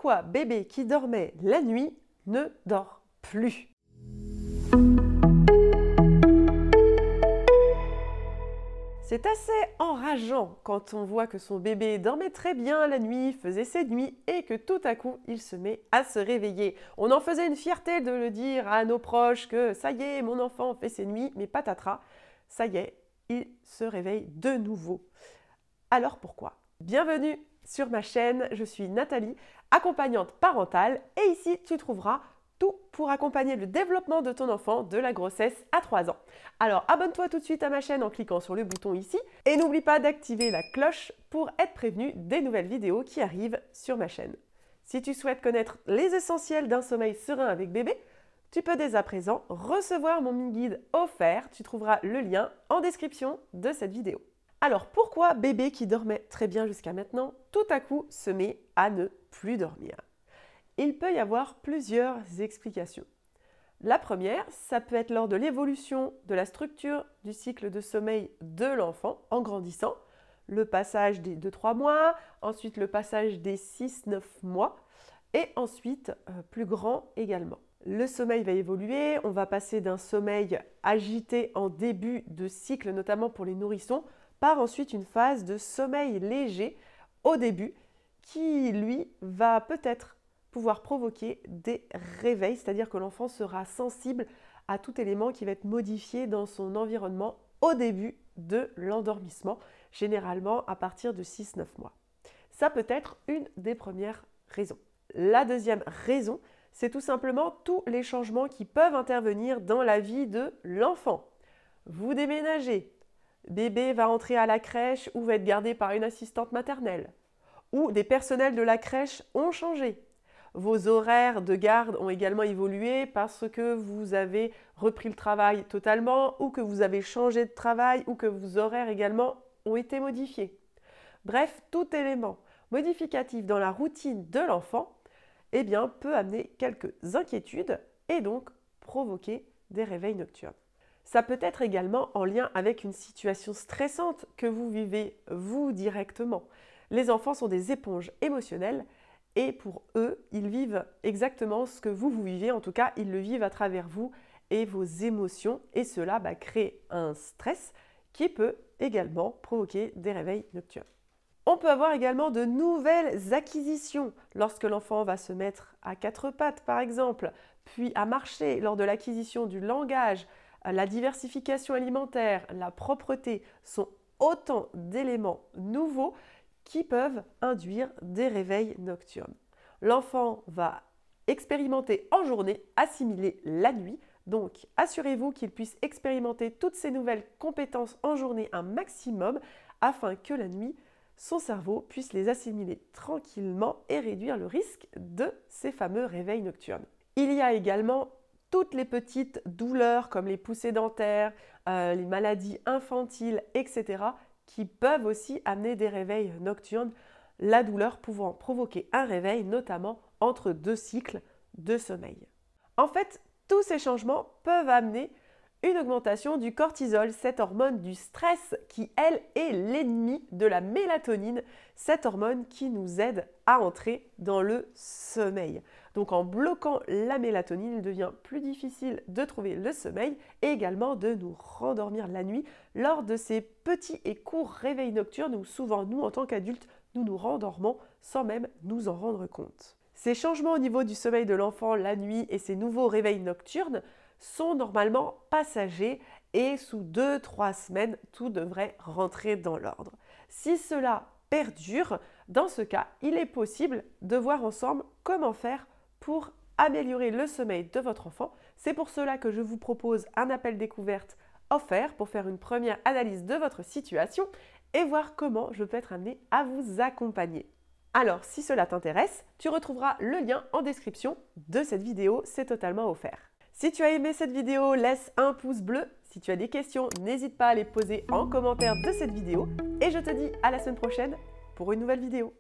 pourquoi bébé qui dormait la nuit ne dort plus? C'est assez enrageant quand on voit que son bébé dormait très bien la nuit, faisait ses nuits et que tout à coup, il se met à se réveiller. On en faisait une fierté de le dire à nos proches que ça y est, mon enfant fait ses nuits, mais patatras, ça y est, il se réveille de nouveau. Alors pourquoi? Bienvenue sur ma chaîne, je suis Nathalie, accompagnante parentale et ici tu trouveras tout pour accompagner le développement de ton enfant de la grossesse à 3 ans. Alors abonne-toi tout de suite à ma chaîne en cliquant sur le bouton ici et n'oublie pas d'activer la cloche pour être prévenu des nouvelles vidéos qui arrivent sur ma chaîne. Si tu souhaites connaître les essentiels d'un sommeil serein avec bébé, tu peux dès à présent recevoir mon mini-guide offert, tu trouveras le lien en description de cette vidéo. Alors pourquoi bébé qui dormait très bien jusqu'à maintenant, tout à coup se met à ne plus dormir? Il peut y avoir plusieurs explications. La première, ça peut être lors de l'évolution de la structure du cycle de sommeil de l'enfant en grandissant, le passage des 2-3 mois, ensuite le passage des 6-9 mois et ensuite plus grand également. Le sommeil va évoluer, on va passer d'un sommeil agité en début de cycle, notamment pour les nourrissons, par ensuite une phase de sommeil léger au début qui, lui, va peut-être pouvoir provoquer des réveils, c'est-à-dire que l'enfant sera sensible à tout élément qui va être modifié dans son environnement au début de l'endormissement, généralement à partir de 6-9 mois. Ça peut être une des premières raisons. La deuxième raison, c'est tout simplement tous les changements qui peuvent intervenir dans la vie de l'enfant. Vous déménagez, bébé va entrer à la crèche ou va être gardé par une assistante maternelle, ou des personnels de la crèche ont changé. Vos horaires de garde ont également évolué parce que vous avez repris le travail totalement ou que vous avez changé de travail ou que vos horaires également ont été modifiés. Bref, tout élément modificatif dans la routine de l'enfant peut amener quelques inquiétudes et donc provoquer des réveils nocturnes. Ça peut être également en lien avec une situation stressante que vous vivez vous directement. Les enfants sont des éponges émotionnelles et pour eux, ils vivent exactement ce que vous vivez, en tout cas, ils le vivent à travers vous et vos émotions et cela crée un stress qui peut également provoquer des réveils nocturnes. On peut avoir également de nouvelles acquisitions lorsque l'enfant va se mettre à 4 pattes par exemple, puis à marcher lors de l'acquisition du langage, la diversification alimentaire, la propreté sont autant d'éléments nouveaux qui peuvent induire des réveils nocturnes. L'enfant va expérimenter en journée, assimiler la nuit, donc assurez-vous qu'il puisse expérimenter toutes ces nouvelles compétences en journée un maximum afin que la nuit, son cerveau puisse les assimiler tranquillement et réduire le risque de ces fameux réveils nocturnes. Il y a également toutes les petites douleurs comme les poussées dentaires, les maladies infantiles, etc. qui peuvent aussi amener des réveils nocturnes, la douleur pouvant provoquer un réveil notamment entre 2 cycles de sommeil. En fait, tous ces changements peuvent amener une augmentation du cortisol, cette hormone du stress qui, elle, est l'ennemi de la mélatonine, cette hormone qui nous aide à entrer dans le sommeil. Donc en bloquant la mélatonine, il devient plus difficile de trouver le sommeil et également de nous rendormir la nuit lors de ces petits et courts réveils nocturnes où souvent nous, en tant qu'adultes, nous nous rendormons sans même nous en rendre compte. Ces changements au niveau du sommeil de l'enfant la nuit et ces nouveaux réveils nocturnes sont normalement passagers et sous 2-3 semaines, tout devrait rentrer dans l'ordre. Si cela perdure, dans ce cas, il est possible de voir ensemble comment faire pour améliorer le sommeil de votre enfant. C'est pour cela que je vous propose un appel découverte offert pour faire une première analyse de votre situation et voir comment je peux être amenée à vous accompagner. Alors, si cela t'intéresse, tu retrouveras le lien en description de cette vidéo, c'est totalement offert. Si tu as aimé cette vidéo, laisse un pouce bleu. Si tu as des questions, n'hésite pas à les poser en commentaire de cette vidéo. Et je te dis à la semaine prochaine pour une nouvelle vidéo.